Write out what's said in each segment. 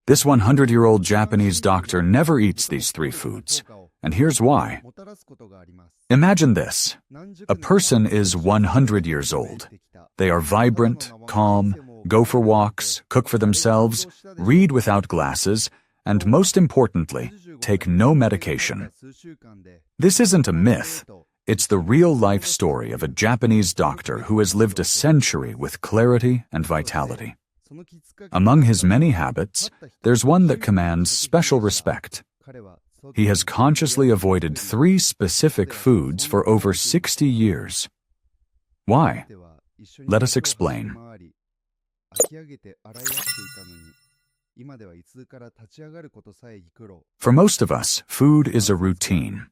This 100-year-old Japanese doctor never eats these three foods, and here's why. Imagine this. A person is 100 years old. They are vibrant, calm, go for walks, cook for themselves, read without glasses, and most importantly, take no medication. This isn't a myth. It's the real-life story of a Japanese doctor who has lived a century with clarity and vitality. Among his many habits, there's one that commands special respect. He has consciously avoided 3 specific foods for over 60 years. Why? Let us explain. For most of us, food is a routine.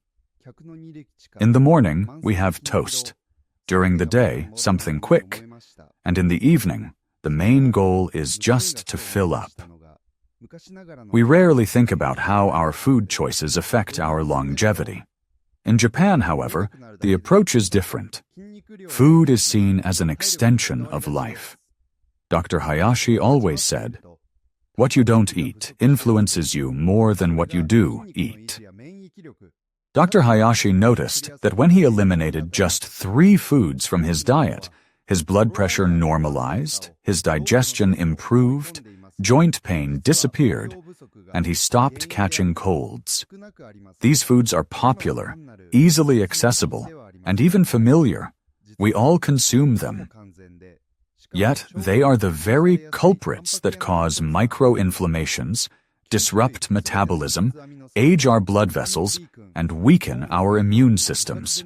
In the morning, we have toast. During the day, something quick. And in the evening, the main goal is just to fill up. We rarely think about how our food choices affect our longevity. In Japan, however, the approach is different. Food is seen as an extension of life. Dr. Hayashi always said, "What you don't eat influences you more than what you do eat." Dr. Hayashi noticed that when he eliminated just 3 foods from his diet, his blood pressure normalized, his digestion improved, joint pain disappeared, and he stopped catching colds. These foods are popular, easily accessible, and even familiar. We all consume them. Yet they are the very culprits that cause microinflammations, disrupt metabolism, age our blood vessels, and weaken our immune systems.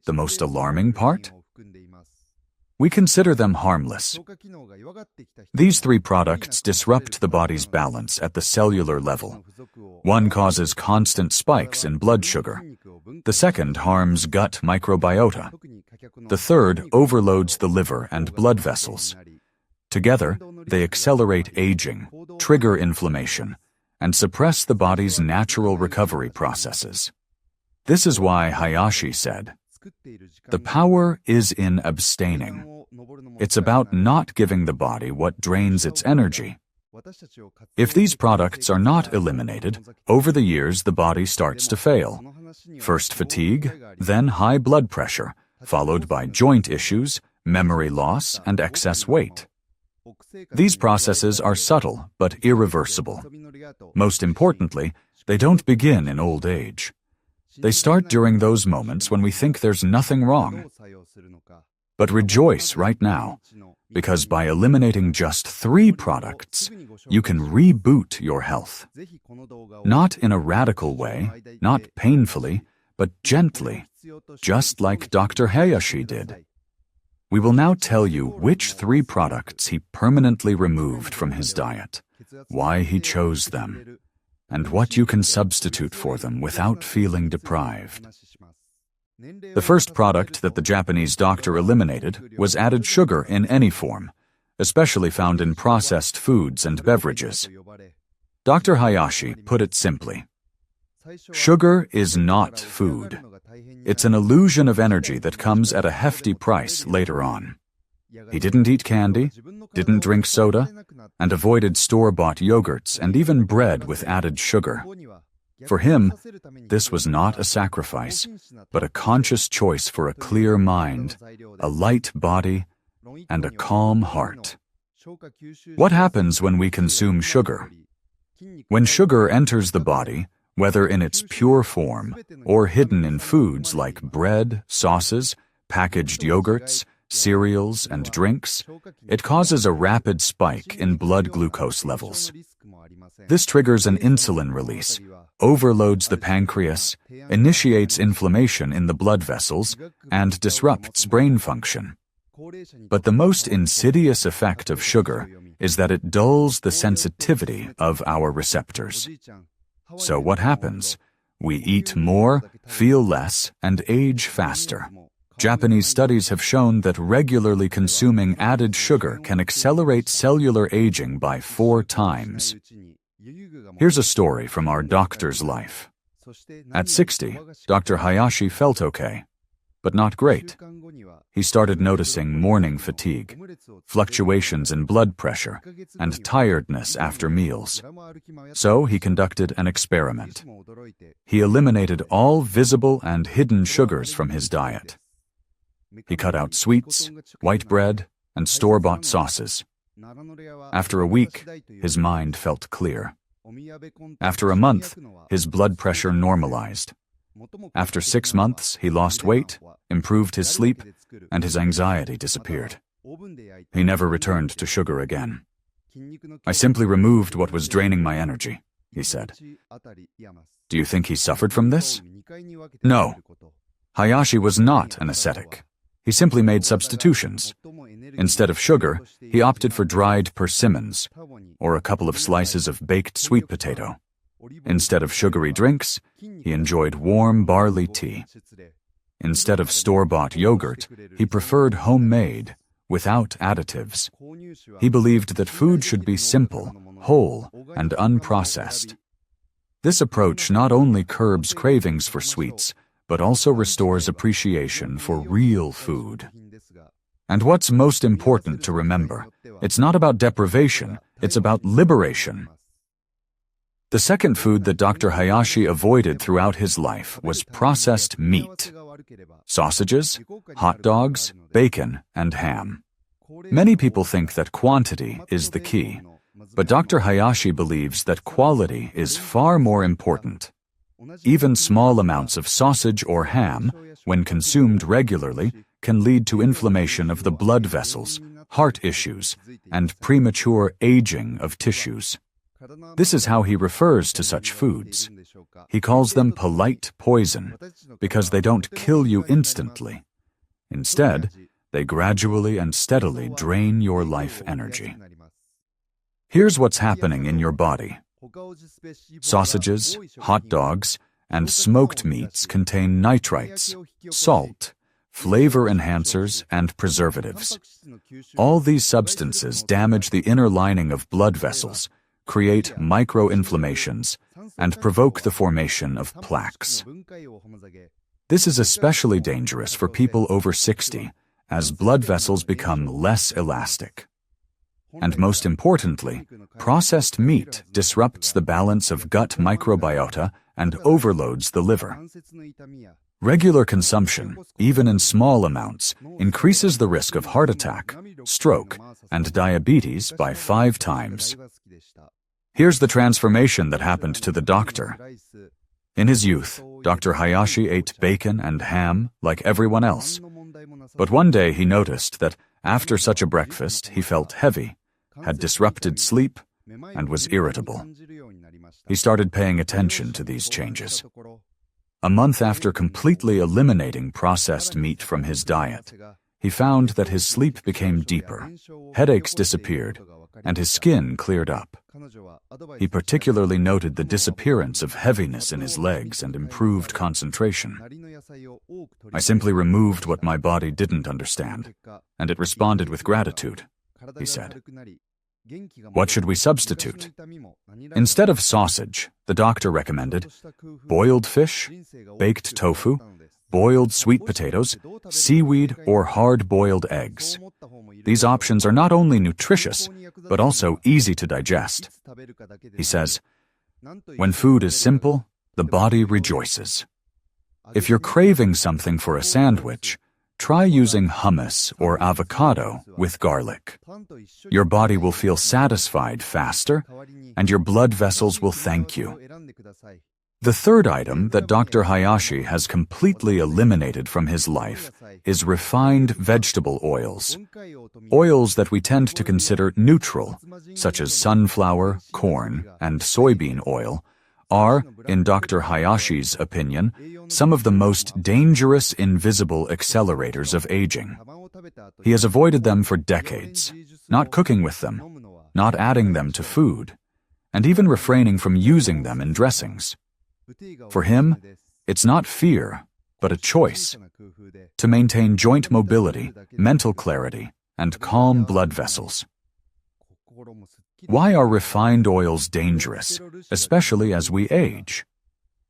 The most alarming part? We consider them harmless. These 3 products disrupt the body's balance at the cellular level. One causes constant spikes in blood sugar. The second harms gut microbiota. The third overloads the liver and blood vessels. Together, they accelerate aging, trigger inflammation, and suppress the body's natural recovery processes. This is why Hayashi said, "The power is in abstaining. It's about not giving the body what drains its energy." If these products are not eliminated, over the years the body starts to fail. First fatigue, then high blood pressure, followed by joint issues, memory loss, and excess weight. These processes are subtle but irreversible. Most importantly, they don't begin in old age. They start during those moments when we think there's nothing wrong. But rejoice right now, because by eliminating just 3 products, you can reboot your health. Not in a radical way, not painfully, but gently, just like Dr. Hayashi did. We will now tell you which 3 products he permanently removed from his diet, why he chose them, and what you can substitute for them without feeling deprived. The first product that the Japanese doctor eliminated was added sugar in any form, especially found in processed foods and beverages. Dr. Hayashi put it simply, "Sugar is not food. It's an illusion of energy that comes at a hefty price later on." He didn't eat candy, didn't drink soda, and avoided store-bought yogurts and even bread with added sugar. For him, this was not a sacrifice, but a conscious choice for a clear mind, a light body, and a calm heart. What happens when we consume sugar? When sugar enters the body, whether in its pure form or hidden in foods like bread, sauces, packaged yogurts, cereals, and drinks, it causes a rapid spike in blood glucose levels. This triggers an insulin release, overloads the pancreas, initiates inflammation in the blood vessels, and disrupts brain function. But the most insidious effect of sugar is that it dulls the sensitivity of our receptors. So what happens? We eat more, feel less, and age faster. Japanese studies have shown that regularly consuming added sugar can accelerate cellular aging by 4 times. Here's a story from our doctor's life. At 60, Dr. Hayashi felt okay. but not great. He started noticing morning fatigue, fluctuations in blood pressure, and tiredness after meals. So he conducted an experiment. He eliminated all visible and hidden sugars from his diet. He cut out sweets, white bread, and store-bought sauces. After a week, his mind felt clear. After a month, his blood pressure normalized. After 6 months, he lost weight, improved his sleep, and his anxiety disappeared. He never returned to sugar again. I simply removed what was draining my energy, he said. Do you think he suffered from this? No. Hayashi was not an ascetic. He simply made substitutions. Instead of sugar, he opted for dried persimmons, or a couple of slices of baked sweet potato. Instead of sugary drinks, he enjoyed warm barley tea. Instead of store-bought yogurt, he preferred homemade, without additives. He believed that food should be simple, whole, and unprocessed. This approach not only curbs cravings for sweets, but also restores appreciation for real food. And what's most important to remember, it's not about deprivation, it's about liberation. The second food that Dr. Hayashi avoided throughout his life was processed meat. Sausages, hot dogs, bacon, and ham. Many people think that quantity is the key, but Dr. Hayashi believes that quality is far more important. Even small amounts of sausage or ham, when consumed regularly, can lead to inflammation of the blood vessels, heart issues, and premature aging of tissues. This is how he refers to such foods. He calls them polite poison because they don't kill you instantly. Instead, they gradually and steadily drain your life energy. Here's what's happening in your body. Sausages, hot dogs, and smoked meats contain nitrites, salt, flavor enhancers, and preservatives. All these substances damage the inner lining of blood vessels, create microinflammations, and provoke the formation of plaques. This is especially dangerous for people over 60, as blood vessels become less elastic. And most importantly, processed meat disrupts the balance of gut microbiota and overloads the liver. Regular consumption, even in small amounts, increases the risk of heart attack, stroke, and diabetes by 5 times. Here's the transformation that happened to the doctor. In his youth, Dr. Hayashi ate bacon and ham like everyone else. But one day he noticed that after such a breakfast he felt heavy, had disrupted sleep, and was irritable. He started paying attention to these changes. A month after completely eliminating processed meat from his diet, he found that his sleep became deeper, headaches disappeared, and his skin cleared up. He particularly noted the disappearance of heaviness in his legs and improved concentration. I simply removed what my body didn't understand, and it responded with gratitude, he said. What should we substitute? Instead of sausage, the doctor recommended boiled fish, baked tofu, boiled sweet potatoes, seaweed, or hard-boiled eggs. These options are not only nutritious, but also easy to digest. He says, when food is simple, the body rejoices. If you're craving something for a sandwich, try using hummus or avocado with garlic. Your body will feel satisfied faster, and your blood vessels will thank you. The third item that Dr. Hayashi has completely eliminated from his life is refined vegetable oils. Oils that we tend to consider neutral, such as sunflower, corn, and soybean oil, are, in Dr. Hayashi's opinion, some of the most dangerous invisible accelerators of aging. He has avoided them for decades, not cooking with them, not adding them to food, and even refraining from using them in dressings. For him, it's not fear, but a choice to maintain joint mobility, mental clarity, and calm blood vessels. Why are refined oils dangerous, especially as we age?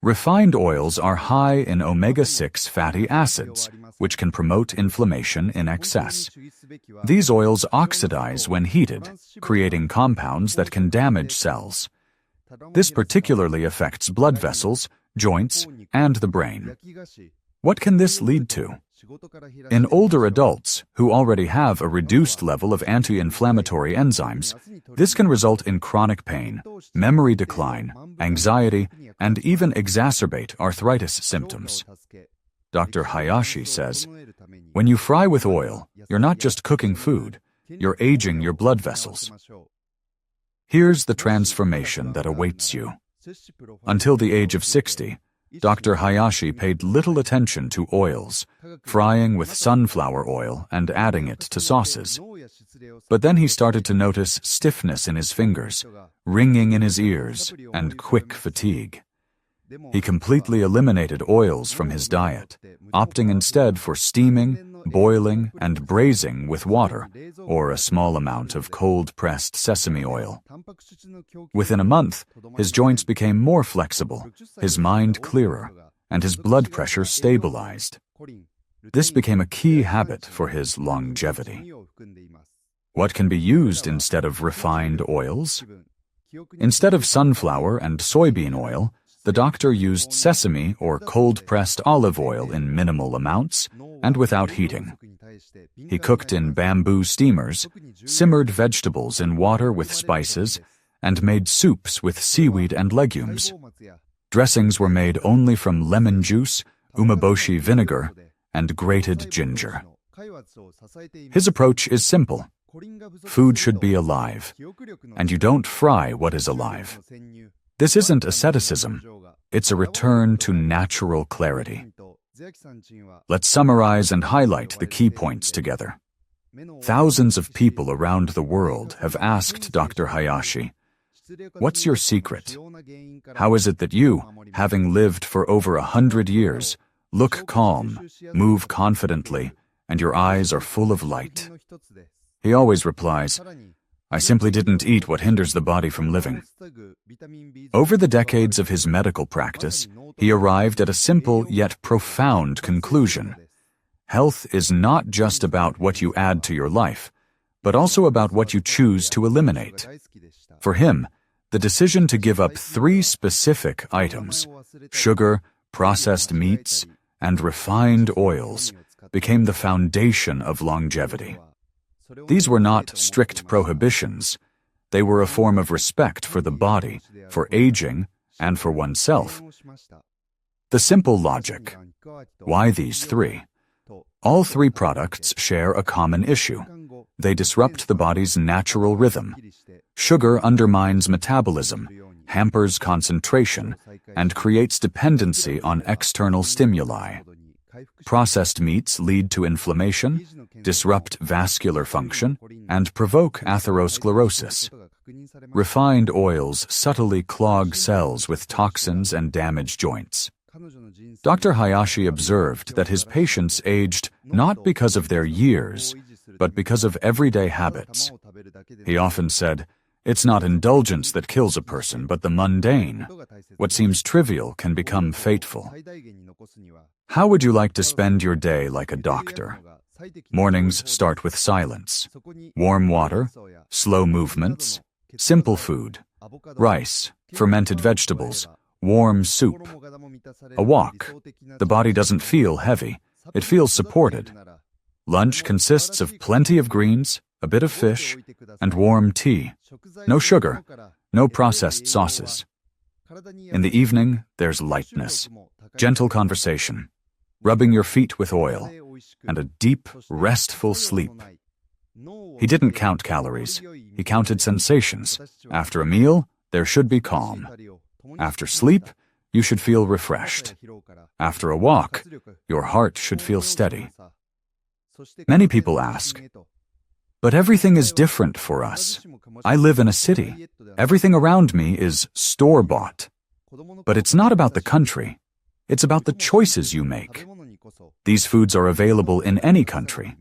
Refined oils are high in omega-6 fatty acids, which can promote inflammation in excess. These oils oxidize when heated, creating compounds that can damage cells. This particularly affects blood vessels, joints, and the brain. What can this lead to? In older adults who already have a reduced level of anti-inflammatory enzymes, this can result in chronic pain, memory decline, anxiety, and even exacerbate arthritis symptoms. Dr. Hayashi says, "When you fry with oil, you're not just cooking food, you're aging your blood vessels." Here's the transformation that awaits you. Until the age of 60, Dr. Hayashi paid little attention to oils, frying with sunflower oil and adding it to sauces. But then he started to notice stiffness in his fingers, ringing in his ears, and quick fatigue. He completely eliminated oils from his diet, opting instead for steaming, boiling, and braising with water, or a small amount of cold-pressed sesame oil. Within a month, his joints became more flexible, his mind clearer, and his blood pressure stabilized. This became a key habit for his longevity. What can be used instead of refined oils? Instead of sunflower and soybean oil, the doctor used sesame or cold-pressed olive oil in minimal amounts and without heating. He cooked in bamboo steamers, simmered vegetables in water with spices, and made soups with seaweed and legumes. Dressings were made only from lemon juice, umeboshi vinegar, and grated ginger. His approach is simple. Food should be alive, and you don't fry what is alive. This isn't asceticism, it's a return to natural clarity. Let's summarize and highlight the key points together. Thousands of people around the world have asked Dr. Hayashi, "What's your secret? How is it that you, having lived for over 100 years, look calm, move confidently, and your eyes are full of light?" He always replies, "I simply didn't eat what hinders the body from living." Over the decades of his medical practice, he arrived at a simple yet profound conclusion. Health is not just about what you add to your life, but also about what you choose to eliminate. For him, the decision to give up 3 specific items, sugar, processed meats, and refined oils, became the foundation of longevity. These were not strict prohibitions. They were a form of respect for the body, for aging, and for oneself. The simple logic. Why these 3? All 3 products share a common issue. They disrupt the body's natural rhythm. Sugar undermines metabolism, hampers concentration, and creates dependency on external stimuli. Processed meats lead to inflammation, disrupt vascular function, and provoke atherosclerosis. Refined oils subtly clog cells with toxins and damage joints. Dr. Hayashi observed that his patients aged not because of their years, but because of everyday habits. He often said, "It's not indulgence that kills a person, but the mundane. What seems trivial can become fateful." How would you like to spend your day like a doctor? Mornings start with silence, warm water, slow movements, simple food, rice, fermented vegetables, warm soup. A walk. The body doesn't feel heavy. It feels supported. Lunch consists of plenty of greens, a bit of fish, and warm tea. No sugar, no processed sauces. In the evening, there's lightness, gentle conversation, rubbing your feet with oil, and a deep, restful sleep. He didn't count calories. He counted sensations. After a meal, there should be calm. After sleep, you should feel refreshed. After a walk, your heart should feel steady. Many people ask, "But everything is different for us. I live in a city. Everything around me is store-bought." But it's not about the country. It's about the choices you make. These foods are available in any country.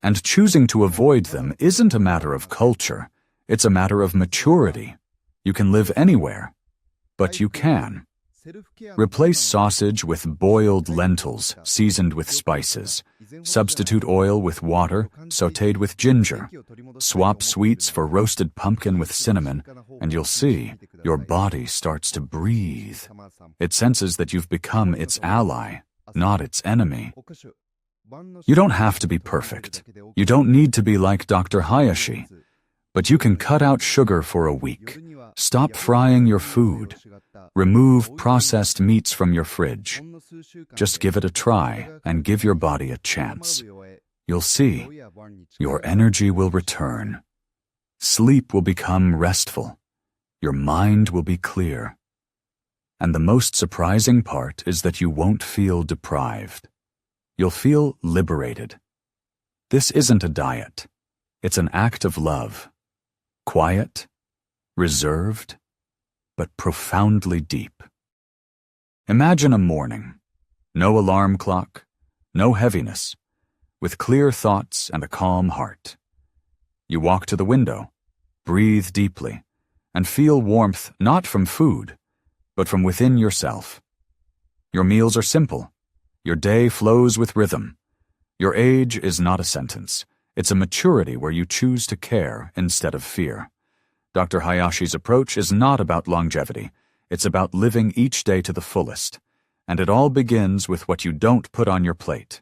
And choosing to avoid them isn't a matter of culture. It's a matter of maturity. You can live anywhere. But you can. Replace sausage with boiled lentils seasoned with spices. Substitute oil with water sautéed with ginger. Swap sweets for roasted pumpkin with cinnamon, and you'll see your body starts to breathe. It senses that you've become its ally, not its enemy. You don't have to be perfect. You don't need to be like Dr. Hayashi. But you can cut out sugar for a week. Stop frying your food. Remove processed meats from your fridge. Just give it a try and give your body a chance. You'll see, your energy will return. Sleep will become restful. Your mind will be clear. And the most surprising part is that you won't feel deprived. You'll feel liberated. This isn't a diet. It's an act of love. Quiet, reserved, but profoundly deep. Imagine a morning. No alarm clock, no heaviness, with clear thoughts and a calm heart. You walk to the window, breathe deeply, and feel warmth not from food, but from within yourself. Your meals are simple. Your day flows with rhythm. Your age is not a sentence. It's a maturity where you choose to care instead of fear. Dr. Hayashi's approach is not about longevity. It's about living each day to the fullest. And it all begins with what you don't put on your plate.